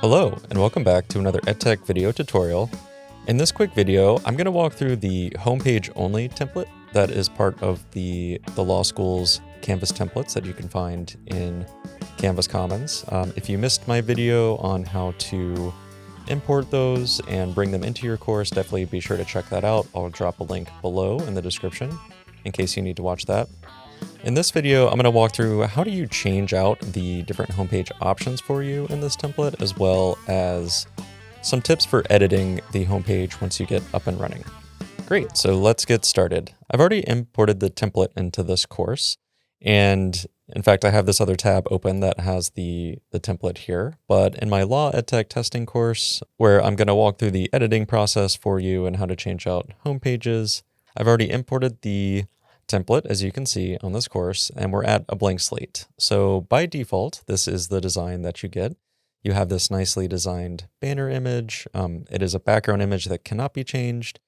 Hello, and welcome back to another EdTech video tutorial. In this quick video, I'm going to walk through the homepage only template that is part of the law school's Canvas templates that you can find in Canvas Commons. If you missed my video on how to import those and bring them into your course, definitely be sure to check that out. I'll drop a link below in the description in case you need to watch that. In this video, I'm going to walk through how do you change out the different homepage options for you in this template, as well as some tips for editing the homepage once you get up and running. Great, so let's get started. I've already imported the template into this course, and in fact, I have this other tab open that has the template here. But in my Law EdTech testing course, where I'm going to walk through the editing process for you and how to change out homepages, I've already imported the template, as you can see on this course, and we're at a blank slate. So by default, this is the design that you get. You have this nicely designed banner image. It is a background image that cannot be changed,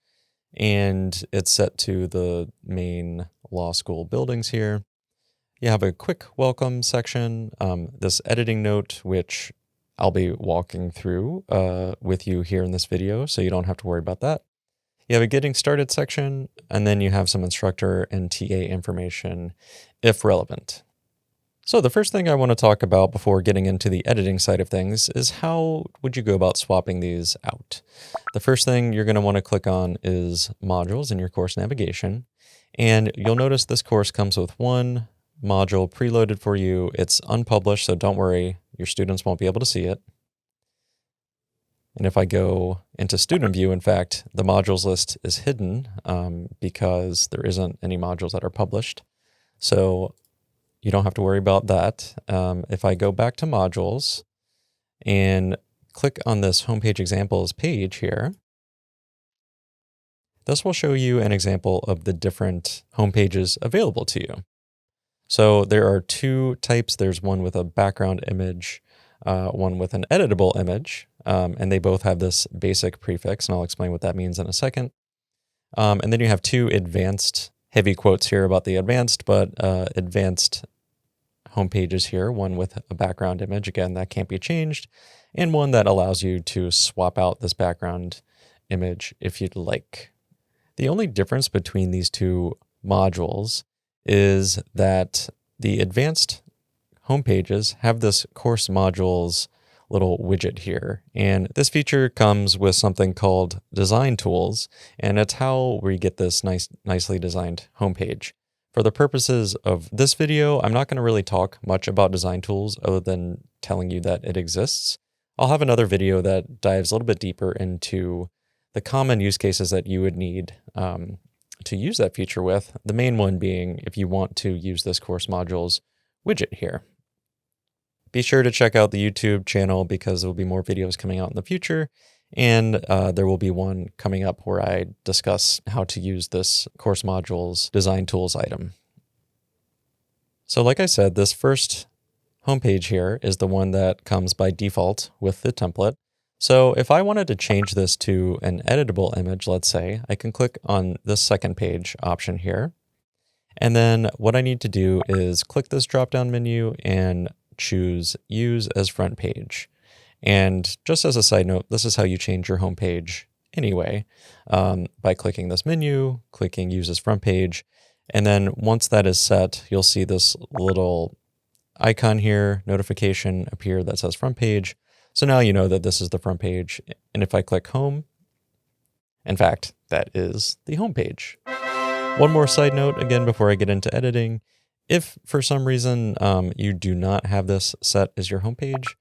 and it's set to the main law school buildings here. You have a quick welcome section, this editing note, which I'll be walking through with you here in this video, so you don't have to worry about that. You have a getting started section, and then you have some instructor and TA information if relevant. So the first thing I want to talk about before getting into the editing side of things is how would you go about swapping these out? The first thing you're going to want to click on is modules in your course navigation, and you'll notice this course comes with one module preloaded for you. It's unpublished, so don't worry, your students won't be able to see it. And if I go into student view, in fact, the modules list is hidden because there isn't any modules that are published. So you don't have to worry about that. If I go back to modules and click on this homepage examples page here, this will show you an example of the different homepages available to you. So there are two types. There's one with a background image, one with an editable image. And they both have this basic prefix, and I'll explain what that means in a second. And then you have two advanced, heavy quotes here about the advanced, but advanced homepages here, one with a background image, again, that can't be changed, and one that allows you to swap out this background image if you'd like. The only difference between these two modules is that the advanced homepages have this course modules little widget here. And this feature comes with something called design tools, and it's how we get this nicely designed homepage. For the purposes of this video, I'm not going to really talk much about design tools other than telling you that it exists. I'll have another video that dives a little bit deeper into the common use cases that you would need to use that feature with, the main one being if you want to use this course modules widget here. Be sure to check out the YouTube channel because there will be more videos coming out in the future, and there will be one coming up where I discuss how to use this course modules design tools item. So like I said, this first homepage here is the one that comes by default with the template. So if I wanted to change this to an editable image, let's say, I can click on this second page option here. And then what I need to do is click this drop-down menu and choose use as front page. And just as a side note, this is how you change your home page anyway, by clicking this menu, clicking use as front page. And then once that is set, you'll see this little icon here, notification appear that says front page. So now you know that this is the front page. And if I click home, in fact, that is the home page. One more side note again before I get into editing. If for some reason you do not have this set as your homepage,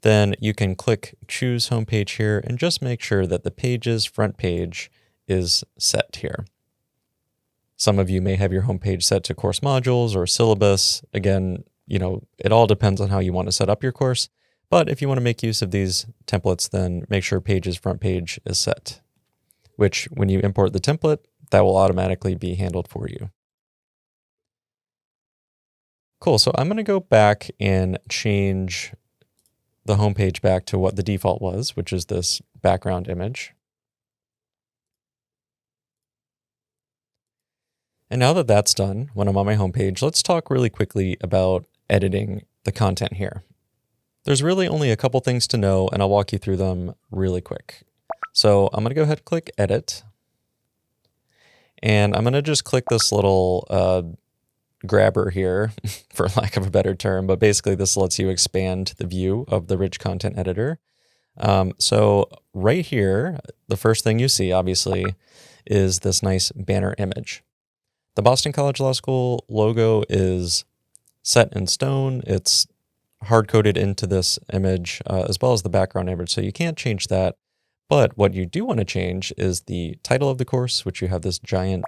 then you can click choose homepage here and just make sure that the page's front page is set here. Some of you may have your homepage set to course modules or syllabus. Again, it all depends on how you want to set up your course. But if you want to make use of these templates, then make sure page's front page is set, which when you import the template, that will automatically be handled for you. Cool, so I'm going to go back and change the homepage back to what the default was, which is this background image. And now that that's done, when I'm on my homepage, let's talk really quickly about editing the content here. There's really only a couple things to know, and I'll walk you through them really quick. So I'm going to go ahead and click Edit, and I'm going to just click this little grabber here, for lack of a better term, but basically this lets you expand the view of the rich content editor. So right here, the first thing you see, obviously, is this nice banner image. The Boston College Law School logo is set in stone. It's hard-coded into this image, as well as the background image, so you can't change that. But what you do want to change is the title of the course, which you have this giant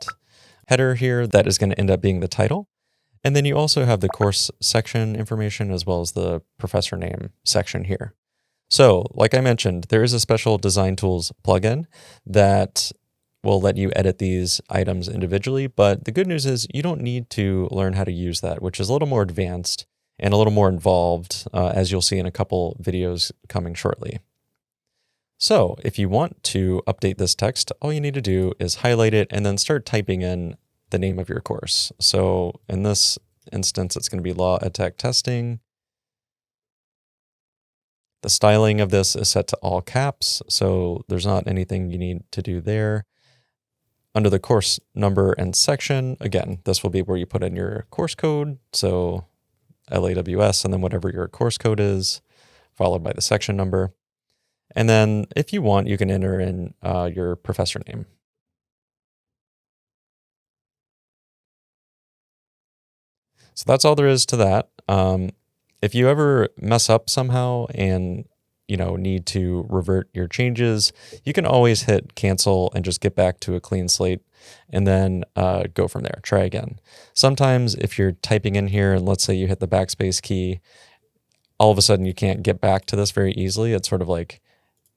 header here that is going to end up being the title. And then you also have the course section information as well as the professor name section here. So, like I mentioned, there is a special Design Tools plugin that will let you edit these items individually, but the good news is you don't need to learn how to use that, which is a little more advanced and a little more involved, as you'll see in a couple videos coming shortly. So if you want to update this text, all you need to do is highlight it and then start typing in the name of your course. So in this instance, it's going to be Law EdTech Testing. The styling of this is set to all caps, so there's not anything you need to do there. Under the course number and section, again, this will be where you put in your course code. So LAWS and then whatever your course code is, followed by the section number. And then if you want, you can enter in your professor name. So that's all there is to that. If you ever mess up somehow and need to revert your changes, you can always hit cancel and just get back to a clean slate and then go from there. Try again. Sometimes if you're typing in here and let's say you hit the backspace key, all of a sudden you can't get back to this very easily. It sort of like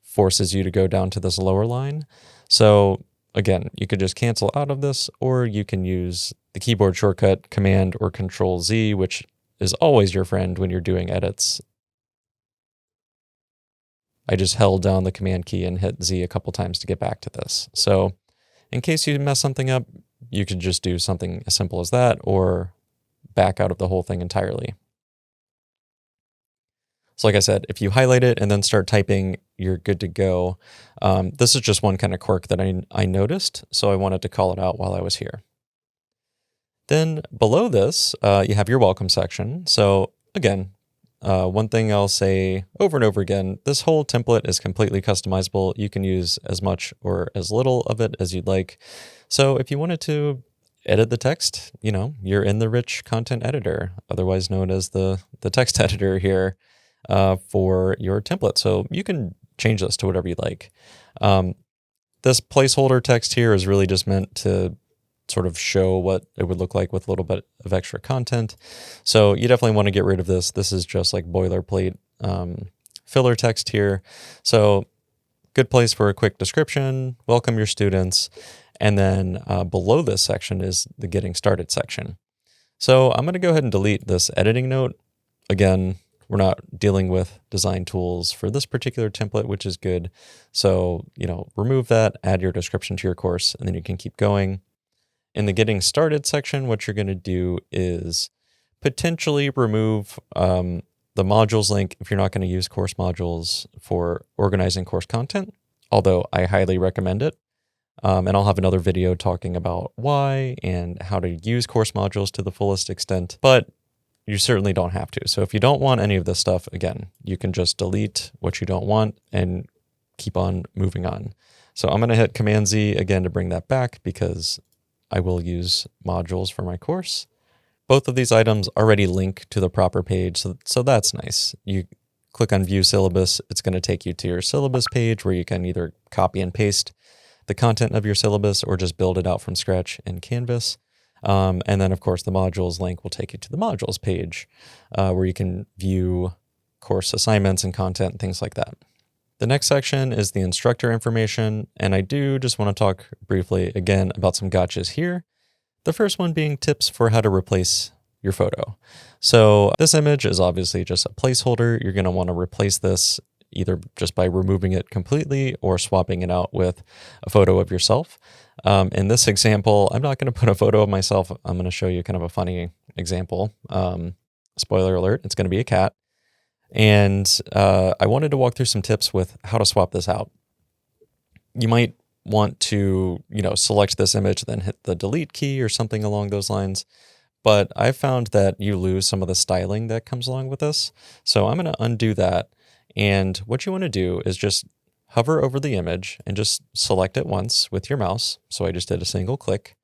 forces you to go down to this lower line. So again, you could just cancel out of this, or you can use the keyboard shortcut Command or Control Z, which is always your friend when you're doing edits. I just held down the Command key and hit Z a couple times to get back to this. So in case you mess something up, you could just do something as simple as that or back out of the whole thing entirely. So like I said, if you highlight it and then start typing, you're good to go. This is just one kind of quirk that I noticed, so I wanted to call it out while I was here. Then below this, you have your welcome section. So again, one thing I'll say over and over again, this whole template is completely customizable. You can use as much or as little of it as you'd like. So if you wanted to edit the text, you're in the rich content editor, otherwise known as the text editor here for your template. So you can change this to whatever you like. This placeholder text here is really just meant to sort of show what it would look like with a little bit of extra content. So you definitely want to get rid of this. This is just like boilerplate filler text here. So good place for a quick description, welcome your students, and then below this section is the getting started section. So I'm going to go ahead and delete this editing note. Again, we're not dealing with design tools for this particular template, which is good. So, remove that, add your description to your course, and then you can keep going. In the getting started section, what you're going to do is potentially remove the modules link if you're not going to use course modules for organizing course content, although I highly recommend it. And I'll have another video talking about why and how to use course modules to the fullest extent, but you certainly don't have to. So if you don't want any of this stuff, again, you can just delete what you don't want and keep on moving on. So I'm going to hit Command Z again to bring that back because I will use modules for my course. Both of these items already link to the proper page, so that's nice. You click on View Syllabus, it's going to take you to your syllabus page where you can either copy and paste the content of your syllabus or just build it out from scratch in Canvas. And then, of course, the modules link will take you to the modules page where you can view course assignments and content and things like that. The next section is the instructor information, and I do just want to talk briefly again about some gotchas here. The first one being tips for how to replace your photo. So this image is obviously just a placeholder. You're going to want to replace this either just by removing it completely or swapping it out with a photo of yourself. In this example, I'm not going to put a photo of myself. I'm going to show you kind of a funny example. Spoiler alert, it's going to be a cat. And I wanted to walk through some tips with how to swap this out. You might want to, select this image, then hit the delete key or something along those lines. But I found that you lose some of the styling that comes along with this. So I'm going to undo that. And what you want to do is just hover over the image and just select it once with your mouse. So I just did a single click.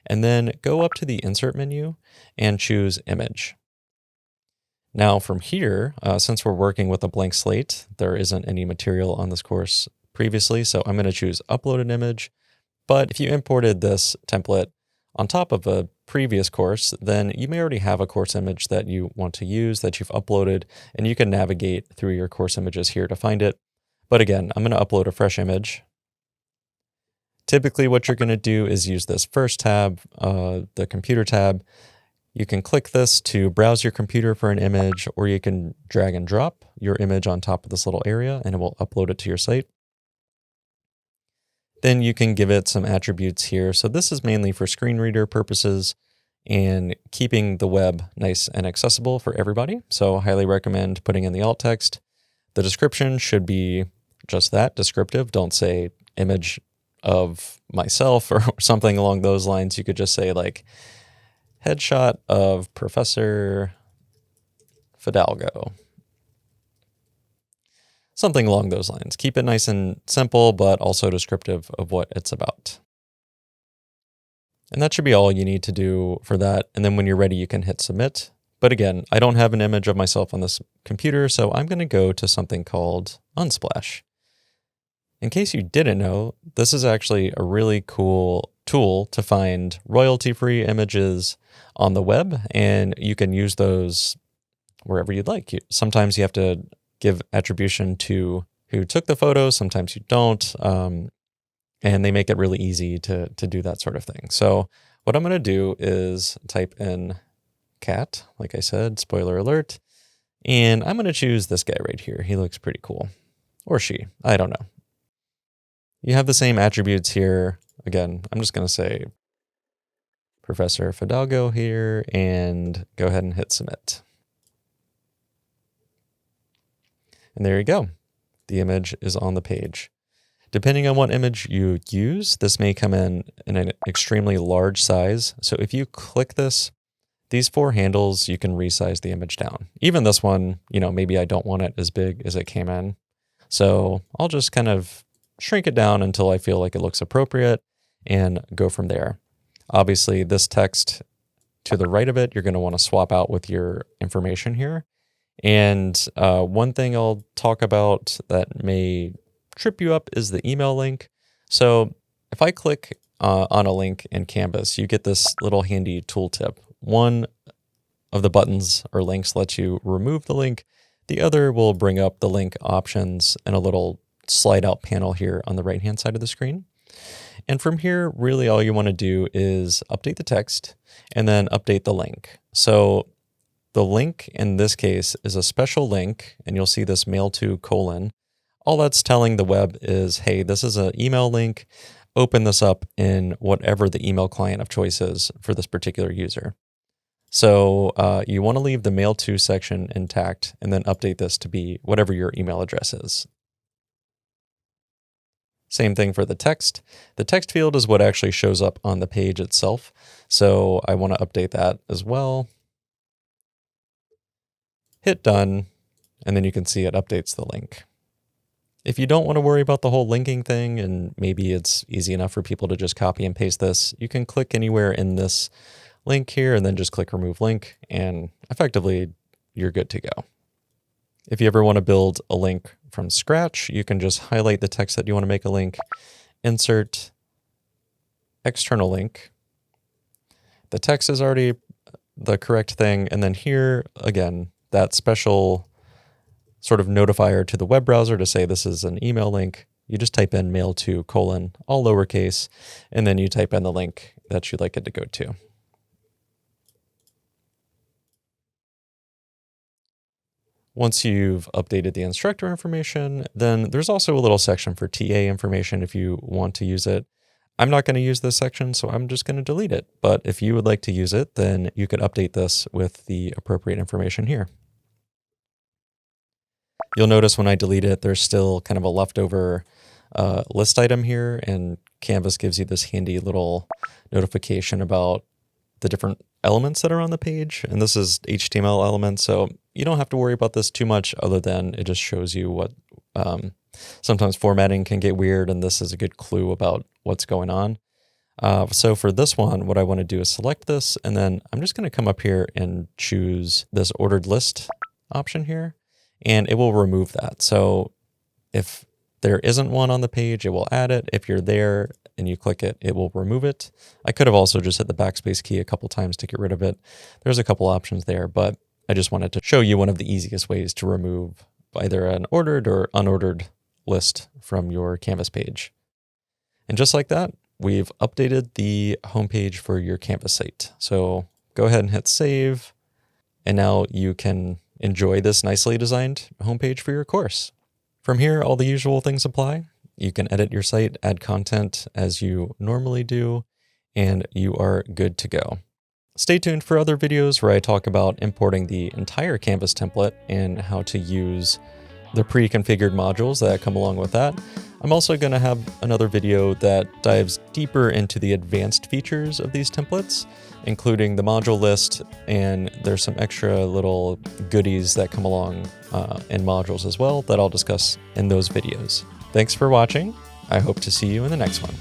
And then go up to the insert menu and choose image. Now from here, since we're working with a blank slate, there isn't any material on this course previously. So I'm going to choose upload an image. But if you imported this template on top of a previous course, then you may already have a course image that you want to use that you've uploaded, and you can navigate through your course images here to find it. But again, I'm going to upload a fresh image. Typically what you're going to do is use this first tab, the computer tab. You can click this to browse your computer for an image, or you can drag and drop your image on top of this little area and it will upload it to your site. Then you can give it some attributes here. So this is mainly for screen reader purposes and keeping the web nice and accessible for everybody. So I highly recommend putting in the alt text. The description should be just that, descriptive. Don't say image of myself or something along those lines. You could just say like headshot of Professor Fidalgo. Something along those lines. Keep it nice and simple, but also descriptive of what it's about. And that should be all you need to do for that. And then when you're ready, you can hit submit. But again, I don't have an image of myself on this computer, so I'm going to go to something called Unsplash. In case you didn't know, this is actually a really cool tool to find royalty-free images on the web, and you can use those wherever you'd like. Sometimes you have to give attribution to who took the photo, sometimes you don't, and they make it really easy to do that sort of thing. So what I'm going to do is type in cat, like I said, spoiler alert, and I'm going to choose this guy right here. He looks pretty cool. Or she, I don't know. You have the same attributes here. Again, I'm just going to say Professor Fidalgo here and go ahead and hit submit. And there you go. The image is on the page. Depending on what image you use, this may come in an extremely large size. So if you click this, these four handles, you can resize the image down. Even this one, maybe I don't want it as big as it came in. So I'll just kind of shrink it down until I feel like it looks appropriate and go from there. Obviously, this text to the right of it, you're going to want to swap out with your information here. And one thing I'll talk about that may trip you up is the email link. So if I click on a link in Canvas, you get this little handy tooltip. One of the buttons or links lets you remove the link. The other will bring up the link options and a little slide out panel here on the right hand side of the screen. And from here, really all you want to do is update the text and then update the link. So the link in this case is a special link, and you'll see this mail to : all that's telling the web is, hey, this is an email link. Open this up in whatever the email client of choice is for this particular user. So you want to leave the mail to section intact and then update this to be whatever your email address is. Same thing for the text. The text field is what actually shows up on the page itself. So I want to update that as well. Hit done, and then you can see it updates the link. If you don't want to worry about the whole linking thing, and maybe it's easy enough for people to just copy and paste this, you can click anywhere in this link here and then just click remove link, and effectively you're good to go. If you ever want to build a link from scratch, you can just highlight the text that you want to make a link, insert external link. The text is already the correct thing, and then here, again, that special sort of notifier to the web browser to say this is an email link. You just type in mail to : all lowercase, and then you type in the link that you'd like it to go to. Once you've updated the instructor information, then there's also a little section for TA information if you want to use it. I'm not going to use this section, so I'm just going to delete it. But if you would like to use it, then you could update this with the appropriate information here. You'll notice when I delete it, there's still kind of a leftover list item here, and Canvas gives you this handy little notification about the different elements that are on the page. And this is HTML elements, so you don't have to worry about this too much other than it just shows you what sometimes formatting can get weird, and this is a good clue about what's going on. So for this one, what I want to do is select this, and then I'm just going to come up here and choose this ordered list option here, and it will remove that. So if there isn't one on the page, it will add it. If you're there and you click it, it will remove it. I could have also just hit the backspace key a couple times to get rid of it. There's a couple options there, but I just wanted to show you one of the easiest ways to remove either an ordered or unordered list from your Canvas page. And just like that, we've updated the homepage for your Canvas site. So go ahead and hit save. And now you can enjoy this nicely designed homepage for your course. From here, all the usual things apply. You can edit your site, add content as you normally do, and you are good to go. Stay tuned for other videos where I talk about importing the entire Canvas template and how to use the pre-configured modules that come along with that. I'm also going to have another video that dives deeper into the advanced features of these templates, including the module list, and there's some extra little goodies that come along in modules as well that I'll discuss in those videos. Thanks for watching. I hope to see you in the next one.